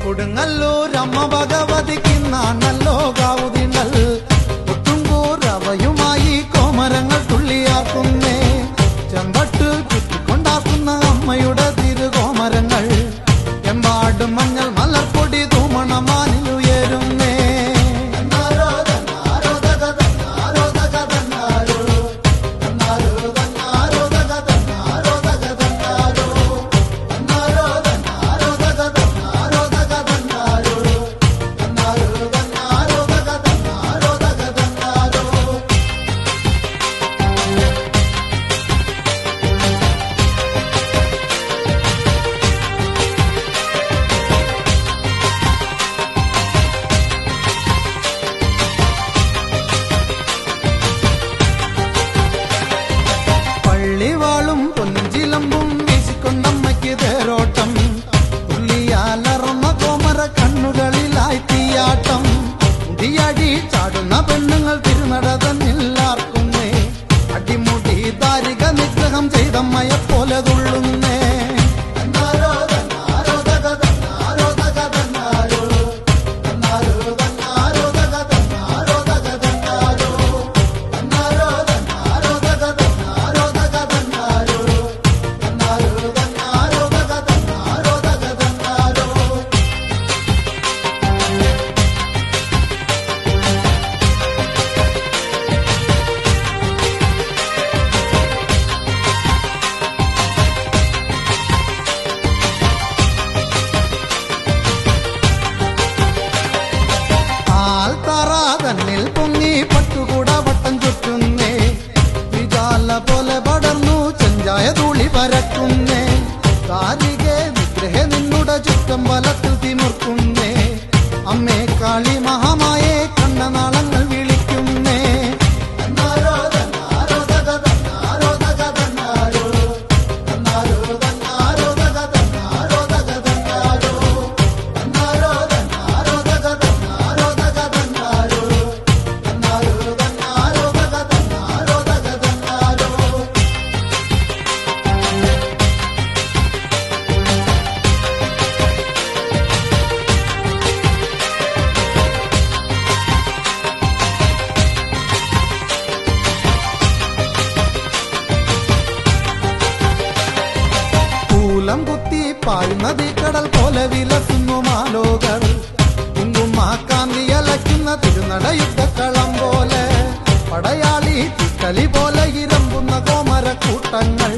കൊടുങ്ങല്ലൂരമ്മ ഭഗവതിക്കിന്നാണല്ലോ കാവുതിണ്ടൽ പുത്തുംകൂറവയുമായി കോമരങ്ങൾ തുള്ളിയാക്കുന്നേ ചെമ്പട്ട് ചുറ്റിക്കൊണ്ടാക്കുന്ന അമ്മയുടെ തിരുകോമരങ്ങൾ എമ്പാടും മഞ്ഞൾ മലർപ്പൊടി തൂമണമാനിലുയരുന്നേ പള്ളിവാളും പൊഞ്ചിലമ്പും വീശിക്കൊണ്ടമ്മയ്ക്ക് തേരോട്ടം തുള്ളിയാലറന്ന കോമര കണ്ണുകളിലായി തീയാട്ടം മുടിയടി ചാടുന്ന പെണ്ണുങ്ങൾ തിരുനട തന്നില്ലാർക്കുന്നേ അടിമുടി താരിക നിഗ്രഹം ചെയ്തമ്മയെപ്പോലെ തുള്ളുന്നേ തന്നിൽ പൊങ്ങി പട്ടുകൂട വട്ടം ചുറ്റുന്നേ വിജാല പോലെ പടർന്നു ചെഞ്ചായ തൂളി പരക്കുന്നേ താരികെ വിഗ്രഹ നിന്നുടെ ചുറ്റം വലത്തിൽ തിമിർക്കുന്നേ അമ്മേ കാളി മഹാമായെ കണ്ണനാളങ്ങൾ വിളിക്കുന്നേ കുത്തി പായുന്നതി കടൽ പോലെ വിലസുന്നു മാലോകൾ കുങ്കുമാക്കാന്തി അലയ്ക്കുന്ന തിരുനട യുദ്ധക്കളം പോലെ പടയാളി തിക്കലി പോലെ ഇരമ്പുന്ന കോമരക്കൂട്ടങ്ങൾ